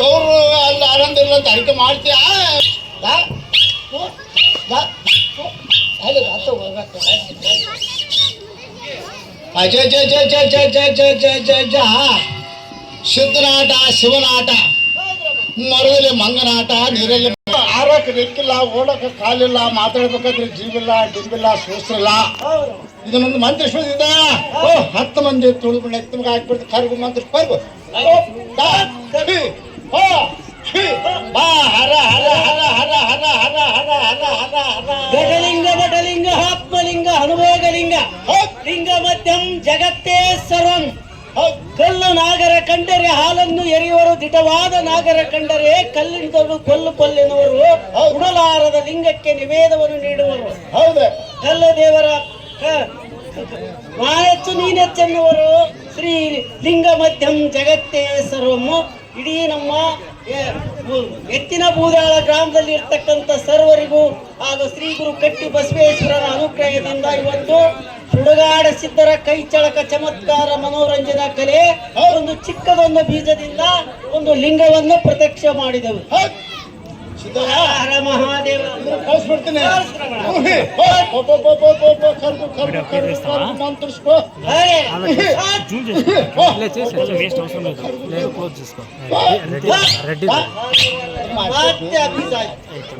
ಗೌರು ಅಲ್ಲಿ ಆನಂದಿಲ್ಲ ಅಂತ ಅಡಿಕೆ ಮಾಡ್ತೀಯಾ? ಜಯ ಜಯ ಜಯ ಜಯ ಜಯ ಜಯ ಜಯ ಜಯ ಜಯ ಜಯ ಸಿದ್ಧನಾಟ ಶಿವನಾಟ ಮರದಲ್ಲಿ ಮಂಗನಾಟ ನೀರಲ್ಲಿ ಆರೋಗ್ಯ ನೆಕ್ಕಿಲ್ಲ ಓಡೋಕೆ ಕಾಲಿಲ್ಲ ಮಾತಾಡ್ಬೇಕಾದ್ರೆ ಜೀವಿಲ್ಲ ಡಿಂಬಿಲ್ಲ ಸೂಸ್ರಿಲ್ಲ ಇದನ್ನೊಂದು ಮಂತ್ರಿ ಇದ 10 ಮಂದಿ ತುಳಿದು ನೆಕ್ತಮ್ಗೆ ಹಾಕ್ಬಿಡ್ತು ಕರ್ಗು ಮಂತ್ರಿ ಕರ್ಗು ಬಾ ಹರ ಹರ ಹರ ಹರ ಹರ ಹರ ಹರ ಹರ ಹರ ಹರ ಘಟಲಿಂಗ ಬಟಲಿಂಗ ಆತ್ಮಲಿಂಗ ಅನುಭೋಗಲಿಂಗ ಲಿಂಗ ಮಧ್ಯಂ ಜಗತ್ತೇ ಸರ್ವಂ ಕಲ್ಲು ನಾಗರ ಕಂಡರೆ ಹಾಲನ್ನು ಎರೆಯುವರು ದಿಟವಾದ ನಾಗರ ಕಂಡರೆ ಕಲ್ಲಿಂದಲು ಕೊಲ್ಲು ಕೊಲ್ಲಿನವರು ಉಡಲಾರದ ಲಿಂಗಕ್ಕೆ ನಿವೇದವನ್ನು ನೀಡುವರು. ಹೌದು ಕಲ್ಲ ದೇವರ ನಾಯಚ್ಚು ನೀನೆಚ್ಚೆನ್ನುವರು ಶ್ರೀ ಲಿಂಗ ಮಧ್ಯಂ ಜಗತ್ತೇ ಸರ್ವಮ್ಮು. ಇಡೀ ನಮ್ಮ ಎತ್ತಿನ ಬೂದಾಳ ಗ್ರಾಮದಲ್ಲಿ ಇರ್ತಕ್ಕಂಥ ಸರ್ವರಿಗೂ ಹಾಗೂ ಶ್ರೀ ಗುರು ಕಟ್ಟಿ ಬಸವೇಶ್ವರರ ಅನುಗ್ರಹದಿಂದ ಇವತ್ತು ಸುಡುಗಾಡ ಸಿದ್ಧರ ಕೈ ಚಳಕ ಚಮತ್ಕಾರ ಮನೋರಂಜನಾ ಕಲೆ ಒಂದು ಚಿಕ್ಕದೊಂದು ಬೀಜದಿಂದ ಒಂದು ಲಿಂಗವನ್ನು ಪ್ರತ್ಯಕ್ಷ ಮಾಡಿದೆವು. ಹರ ಮಹಾದೇವ ಕಳಿಸ್ಬಿಡ್ತೀನಿ ಮಂತ್ರಿಸ್ಕೋ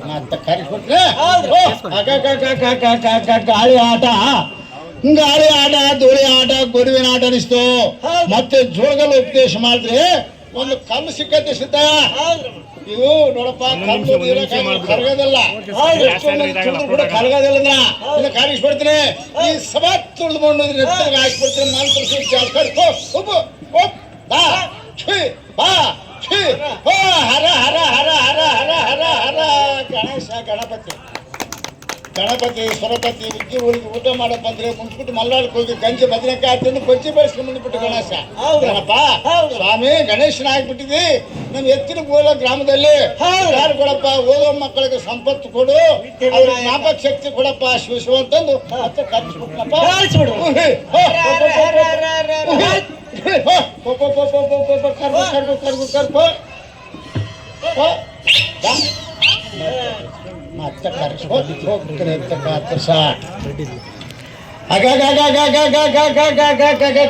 ಮತ್ತೆ ಕರಿಸ್ಬಿಟ್ರೆ ಗಾಳಿ ಆಟ ಧೂಳಿ ಆಟ ಗುರುವಿನ ಆಟ ಅನಿಸ್ತು. ಮತ್ತೆ ಜೋಳಗಲ್ ಉಪದೇಶ ಮಾಡಿದ್ರೆ ಒಂದು ಕಲ್ಲು ಸಿಕ್ಕತ್ತೆ ಸಿದ್ಧ. ಇವು ನೋಡಪ್ಪ ಕಲ್ಲು ಕರಗೋದಿಲ್ಲ ಕೂಡ ಕರಗೋದಿಲ್ಲ ಅಂದ್ರೆ ಕಾಣಿಸ್ಬಿಡ್ತೀನಿ. ಈ ಸಭಾ ತುಳಿದುಕೊಂಡು ನೆತ್ತಿಗೆ ಹಾಕ್ಬಿಡ್ತೀನಿ ಹರ ಹರ ಹರ ಹರ ಹರ ಹರ ಹರ ಗಣೇಶ ಗಣಪತಿ ಗಣಪತಿ ಸ್ವರಪತಿ ಉಜ್ಜಿ ಊರಿಗೆ ಊಟ ಮಾಡಕ್ ಬಂದ್ರೆ ಮುಂಚ್ಬಿಟ್ಟು ಮಲ್ನಾಡಕ್ಕೆ ಹೋಗಿ ಗಂಜಿ ಬದನೆಕಾಯಿ ತಿಂದು ಕೊಚ್ಚಿ ಬೆಳೆಸ್ಕೊಂಡು ಬಂದ್ಬಿಟ್ಟು ಗಣೇಶ ಏನಪ್ಪ ಸ್ವಾಮಿ ಗಣೇಶನ ಆಗ್ಬಿಟ್ಟಿದ್ವಿ ನಮ್ ಎತ್ತಿನ ಗೋಲ ಗ್ರಾಮದಲ್ಲಿ ಯಾರು ಕೊಡಪ್ಪ ಓದೋ ಮಕ್ಕಳಿಗೆ ಸಂಪತ್ತು ಕೊಡು ಅವ್ರ ಜ್ಞಾಪಕ ಶಕ್ತಿ ಕೊಡಪ್ಪ ಶಿವ ಅಂತಂದು ಮತ್ತೆ ಕರ್ಸ್ಬಿಟ್ನಪ್ಪ. ಮತ್ತೆ ಹೋಗ್ತಾರೆ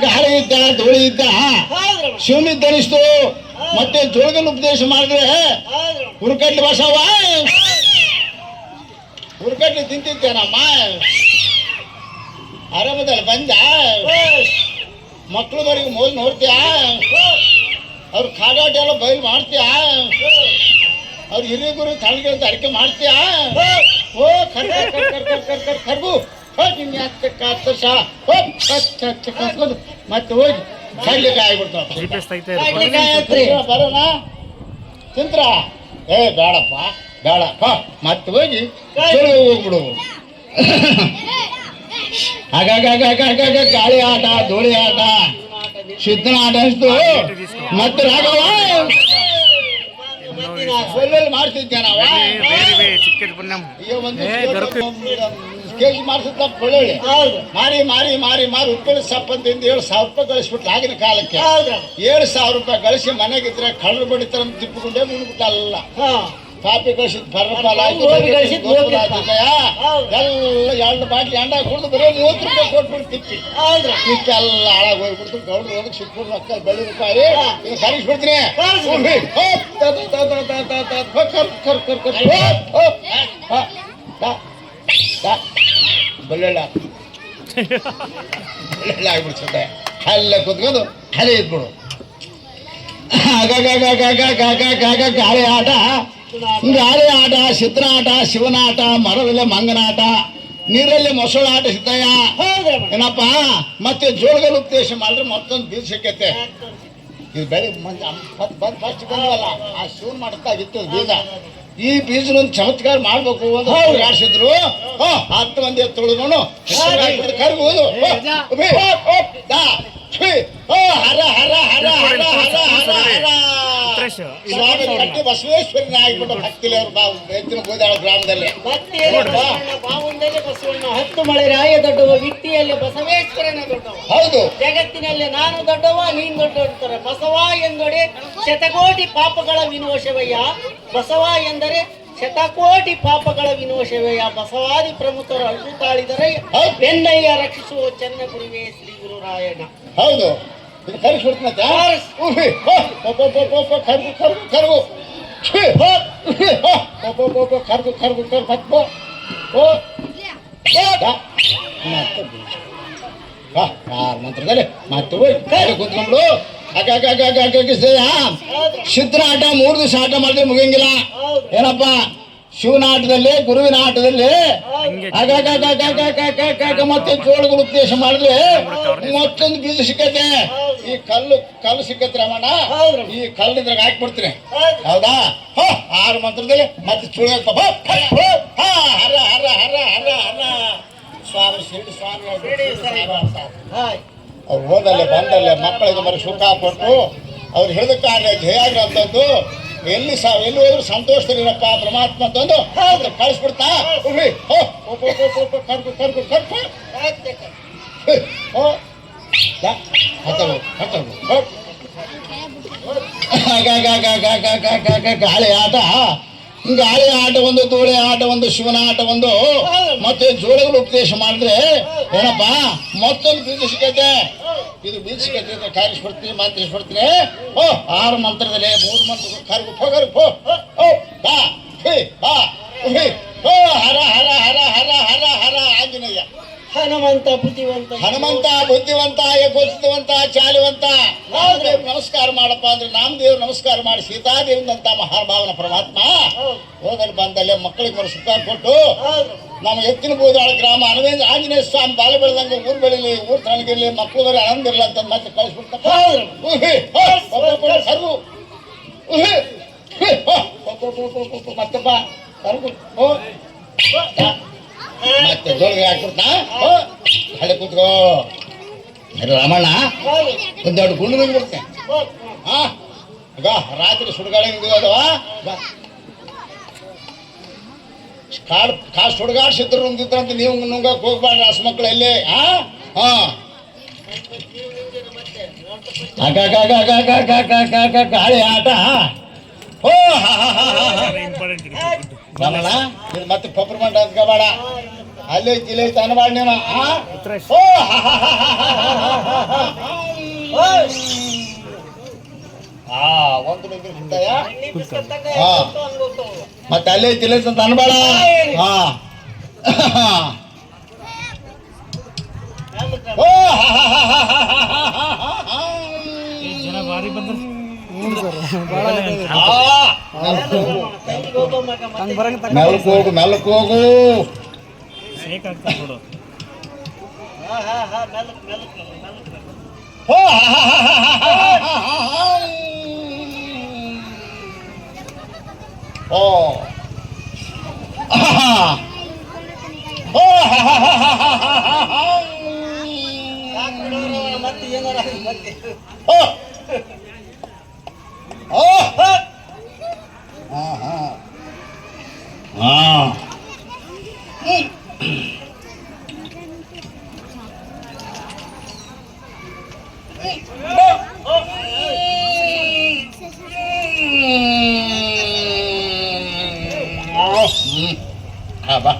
ಗಾಳಿ ಇದ್ದ ಧೂಳಿ ಇದ್ದ ಶಿವನಿದ್ದನಿಸ್ತು. ಮತ್ತೆ ಜೋಳಗಲ್ ಉಪದೇಶ ಮಾಡಿದ್ರೆ ಹುರ್ಕಡ್ಲಿ ಬಸವ ಹುರ್ಕಡ್ಲಿ ತಿಂತಿದ್ದೇನಮ್ಮ ಆರಾಮದಲ್ಲಿ ಬಂದ ಮಕ್ಳದವ್ರಿಗೆ ಮೊದಲು ನೋಡ್ತೀಯ ಅವ್ರ ಕಾಡಾಟ ಎಲ್ಲ ಬಯಲು ಮಾಡ್ತೀಯ ಅವ್ರ ಹಿರಿಯಗುರು ತಳಗಿಂದ ಅಡಿಕೆ ಮಾಡ್ತೀಯಾ? ಓ ಕರ್ಗು ಮತ್ತೆ ಹೋಗಿ ಕಡ್ಲಿಕಾಯಿ ಆಗ್ಬಿಡ್ತಾವ ಬರೋಣ ತಿಂತ್ರ ಏ ಬೇಡಪ್ಪ ಬೇಡಪ್ಪ ಮತ್ತೆ ಹೋಗಿ ಹೋಗ್ಬಿಡು. ಗಾಳಿ ಆಟ ಧೂಳಿ ಆಟ ಸಿದ್ಧನ ಆಟ ಅನಿಸ್ತು. ಮತ್ತೆ ರಾಘವ ಮಾಡ್ತಿದ್ದೆ ನಾವು ಕೆಜಿ ಮಾಡ್ಸಿದ್ದ ಕೊಳ್ಳಿ ಮಾರಿ ಮಾರಿ ಮಾರಿ ಮಾರಿ ಉಪ್ಪಳಿ ಸಪ್ಪಂತಿಂದ 7,000 ರೂಪಾಯಿ ಗಳಿಸ್ಬಿಟ್ಲು. ಆಗಿನ ಕಾಲಕ್ಕೆ 7,000 ರೂಪಾಯಿ ಗಳಿಸಿ ಮನೆಗಿದ್ರೆ ಕಳ್ಳರು ಬಡಿತಾರ ತಿಪ್ಪಿಕೊಂಡೇ ಮುಂದ್ಬಿಟ್ಟಲ್ಲ. ಕಾಪಿ ಕಳಿಸಿದ್ ಪರ್ರಪಾಲ ಆಯ್ತು ಎಲ್ಲ 2 ಬಾಟ್ಲಿ ಅಂಡ ಕುಡಿದು ಬರೀ 30 ರೂಪಾಯಿ ಕೊಟ್ಬಿಟ್ಟು ತಿಕ್ಕೆಲ್ಲ ಹಾಳಾಗಿ ಹೋಗ್ಬಿಡ್ತು. ಗೌಡ್ರು ಹೋದಕ್ಕೆ ಸಿಕ್ಬಿಟ್ಟು ಅಕ್ಕ ಬೆಳ್ಳಿ ರೂಪಾಯಿ ಕಳಿಸ್ಬಿಡ್ತೀನಿ. ಬೆಳ್ಳೆಳ್ಳ ಆಗ್ಬಿಡ್ಸುತ್ತೆ ಅಲ್ಲೇ ಕುತ್ಕೊಂಡು ಅಲ್ಲೇ ಇದ್ಬಿಡು. ಗಾಳಿ ಆಟ ಸಿದ್ಧನ ಆಟ ಶಿವನ ಆಟ ಮರದಲ್ಲಿ ಮಂಗನಾಟ ನೀರಲ್ಲಿ ಮೊಸಳಾಟ ಸಿದ್ದಯ್ಯ ಏನಪ್ಪ. ಮತ್ತೆ ಜೋಳಗಲ್ ಉಪದೇಶ ಮಾಡಿದ್ರೆ ಮತ್ತೊಂದು ಬೀಜ ಸಿಕ್ಕೈತೆ. ಇದು ಬೆಳಿಗ್ಗೆ ಫಸ್ಟ್ ಬಂದವಲ್ಲ ಆ ಶಿವನ್ ಮಾಡ್ತಾಗಿತ್ತು ಬೀಜ. ಈ ಬೀಜನೊಂದು ಚಮತ್ಕಾರ ಮಾಡ್ಬೇಕು ಅಂತ ಆಡಿಸಿದ್ರು. 10 ಮಂದಿ ತುಳಿದು ಕರ್ಬೋದು ಹರ ಹರ ಹರ ಹರ ಹರ ಹರ ಹರ ಸ್ವಾಮಿ ಕಟ್ಟಿ ಬಸವೇಶ್ವರನ ಆಗಿಬಿಟ್ಟು ಭಕ್ತಿಲಿ ಅವ್ರು ಎತ್ತಿನ ಬೂದಾಳ ಗ್ರಾಮದಲ್ಲಿ ಭಕ್ತಿಯಲ್ಲಿ ಬಸವಣ್ಣ, ಬಾವುಂದಲ್ಲಿ ಬಸವಣ್ಣ, ಹತ್ತು ಮಳೆ ರಾಯ ದೊಡ್ಡವ, ವ್ಯಕ್ತಿಯಲ್ಲಿ ಬಸವೇಶ್ವರನ ದೊಡ್ಡವ, ಹೌದು. ಜಗತ್ತಿನಲ್ಲಿ ನಾನು ದೊಡ್ಡವ ನೀನ್ ದೊಡ್ಡವ ಅಂತಾರೆ. ಬಸವ ಎಂದೊಡೆ ಶತಕೋಟಿ ಪಾಪಗಳ ವಿನೋಶವಯ್ಯ, ಬಸವ ಎಂದರೆ ಶತಕೋಟಿ ಪಾಪಗಳ ವಿನೋಶವಯ್ಯ, ಬಸವಾದಿ ಪ್ರಮುಖರು ಅಡ್ಡು ತಾಳಿದರೆ ಬೆನ್ನಯ್ಯ ರಕ್ಷಿಸುವ ಚೆನ್ನ ಗುರುವೇ ಶ್ರೀ ಗುರುರಾಯಣ. ಹೌದು. ಇದು ಕರೆಸ್ಬಿಡ್ತೀನತ್ತ ಕರ್ಗು ಕರ್ಗು ಕರ್ಗು ಕರ್ಗು ಕರ್ಗು ಕರ್ ಹತ್ಬೋ ಮಂತ್ರದಲ್ಲಿ ಮತ್ತೆ ಕುತ್ಕೊಂಡು ಸಿದ್ಧನ ಆಟ 3 ದಿವಸ ಆಟ ಮಾಡಿದ್ರೆ ಮುಗಿಯಂಗಿಲ್ಲ. ಏನಪ್ಪ ಶಿವನ ಆಟದಲ್ಲಿ ಗುರುವಿನ ಆಟದಲ್ಲಿ ಮತ್ತೆ ಜೋಳಗಳು ಉಪದೇಶ ಮಾಡಿದ್ರೆ ಮತ್ತೊಂದು ಬೀಜ ಸಿಕ್ಕತ್ತೆ. ಈ ಕಲ್ಲು ಸಿಕ್ಕತ್ತೆ ರಮಣ, ಈ ಕಲ್ಲು ಇದ್ರಾಗ ಹಾಕ್ಬಿಡ್ತೀನಿ. ಹೌದಾ? 6 ಮಂತ್ರದಲ್ಲಿ ಮತ್ತೆ ಚುಳಿಯಪ್ಪ ಹರ ಹರ ಹರ ಹರ ಹರ ಸ್ವಾಮಿ ಶಿರಡಿ ಸ್ವಾಮಿ ಅವ್ರು ಹೋದಲ್ಲೇ ಬಂದಲ್ಲೇ ಮಕ್ಕಳಿಗೆ ಮರಿ ಸುಖ ಕೊಟ್ಟು ಅವ್ರು ಹಿಡಿದ ಕಾರ್ಯ ಧ್ಯೇಯಾಗ್ರಂಥದ್ದು ಎಲ್ಲಿ ಹೋದ್ರು ಸಂತೋಷದಲ್ಲಿರಪ್ಪ ಪರಮಾತ್ಮ ಅಂತಂದು ಕಳಿಸ್ಬಿಡ್ತಾ ಕರ್ಕು ಕರ್ಕು ಕರ್ಕು ಗಾಳಿ ಆಟ, ಗಾಳಿ ಆಟ ಒಂದು, ತೋಳೆ ಆಟ ಒಂದು, ಶಿವನ ಆಟ ಒಂದು, ಮತ್ತೆ ಜೋಳಗಳು ಉಪದೇಶ ಮಾಡಿದ್ರೆ ಏನಪ್ಪ ಮತ್ತೊಂದು ಬೀಜ ಸಿಕ್ಕೈತೆ. ಇದು ಬೀಜ ಸಿಕ್ಕೈತೆ ಅಂತ ಕಾರಿಸ್ಬಿಡ್ತೀನಿ, ಮಂತ್ರಿಸ್ಬಿಡ್ತೀನಿ. 6 ಮಂತ್ರದಲ್ಲಿ 3 ಮಂತ್ರ ಕರ್ಗು ಕರ್ಗು ಹರ ಹರ ಹರ ಹರ ಹರ ಹರ ಆಂಜನೇಯ. ಹನುಮಂತ ಬುದ್ಧಿವಂತ, ಹನುಮಂತ ಬುದ್ಧಿವಂತ, ಏಕೋಚಿತವಂತ, ಚಾಲಿವಂತ. ನಾಮದೇವ್ರು ನಮಸ್ಕಾರ ಮಾಡಪ್ಪ ಅಂದ್ರೆ ನಾಮದೇವ್ರು ನಮಸ್ಕಾರ ಮಾಡಿ ಸೀತಾದೇವಿಂದಂತ ಮಹಾಭಾವನ ಪರಮಾತ್ಮ ಹೋದಲ್ಲಿ ಬಂದಲ್ಲೇ ಮಕ್ಕಳಿಗೆ ಮರು ಸುಖ ಕೊಟ್ಟು ನಮ್ಮ ಎತ್ತಿನ ಬೂದಾಳ ಗ್ರಾಮ ಅನವೇಂದ್ರ ಆಂಜನೇಯ ಸ್ವಾಮಿ ಬಾಲ ಬೆಳೆದಂಗೆ ಊರು ಬೆಳಿಲಿ, ಊರು ತಣ್ಣಗಿರ್ಲಿ, ಮಕ್ಕಳು ಬರೀ ಆನಂದ ಇರಲ್ಲ ಅಂತ ಮತ್ತೆ ಕಳಿಸ್ಬಿಡ್ತಪ್ಪ. ಮತ್ತಪ್ಪ ಕರ್ಗು ಮತ್ತೆ ಜೋಳಿಗೆ ಹಾಕ್ಬಿಡ್ತಾ ಹಳೆ ಕೂತ್ಕೋ ರಮಣ್ಣ. ಒಂದು ದೊಡ್ಡ ಗುಂಡು ಬಿಡ್ತೆ. ಈಗ ರಾತ್ರಿ ಸುಡುಗಾಳಿ ಅದಾವ, ಕಾಡು ಸುಡುಗಾಡ್ಸಿದ್ರು ನುಂಗಿದ್ರಂತ ನೀವು ನುಂಗಕ್ಕೆ ಹೋಗ್ಬಾರ್ದು ಹಸು ಮಕ್ಕಳು ಎಲ್ಲಿ. ಗಾಳಿ ಆಟ ರಮಣ. ಇದು ಮತ್ತೆ ಪಪ್ರಮಂಡ ಅಂದ್ಕೋಬೇಡ, ಅಲ್ಲೇ ಜಿಲ್ಲೆ ಅನ್ಬಾಡ ನೀನು. ಒಂದು ಮತ್ತೆ ಅಲ್ಲೇ ಜಿಲ್ಲೆ ಅಂತ ಅನ್ಬೇಡ. ಜನ ಭಾರಿ ಬಂದ್ರು. ಮೆಲ್ಲಕ್ ಹೋಗು ಮತ್ತೆ ಏನಾರ ಮತ್ತೆ ಬಾ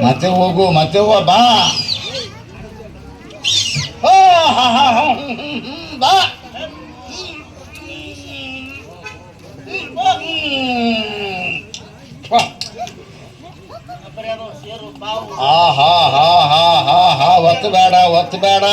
ಮತ್ತೆ ಹೋಗು, ಮತ್ತೆ ಹೋಗ ಬಾ ಬಾ. ಒತ್ತು ಬೇಡ, ಒತ್ತು ಬೇಡ.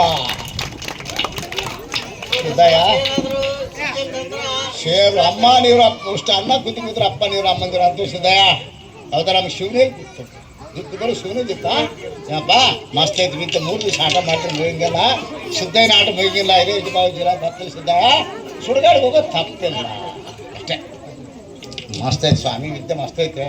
ಆ ಸಿದ್ದಯ್ಯ ಏನಾದ್ರು ಸಿಕ್ಕಂತಂದ್ರ ಶೇರು ಅಮ್ಮ ನೀರು ಅಪ್ಪ ಇಷ್ಟ ಅನ್ನ ಕುದಿ ಕೂತ್ರೆ ಅಪ್ಪ ನೀರು ಅಮ್ಮಂದಿರು ಅಂತ ಸಿದ್ದಯ್ಯ ಹೌದಾ ನಮ್ಗೆ ಶಿವನೇ ಗೊತ್ತು ದುಡ್ಡುಗಳು ಶಿವನೇ ದಿತ್ತ ಏನಪ್ಪ ಮಸ್ತ್ ಐತಿ ಬಿತ್ತು 3 ದಿವಸ ಆಟ ಮಾಡ್ತಾರೆ ಮುಗಿಂಗಿಲ್ಲ ಸಿದ್ದಯ್ಯನ ಆಟ ಮುಗಿಂಗಿಲ್ಲ ಇದೇ ಇದು ಬಾವಿಲ್ಲ ತಪ್ಪಿಲ್ಲ ಸಿದ್ದಯ್ಯ ಸುಡುಗಾಡಿಗೆ ಹೋಗೋದು ತಪ್ಪಿಲ್ಲ ಅಷ್ಟೇ ಮಸ್ತ್ ಐತೆ ಸ್ವಾಮಿ ವಿದ್ಯೆ ಮಸ್ತ್ ಐತೆ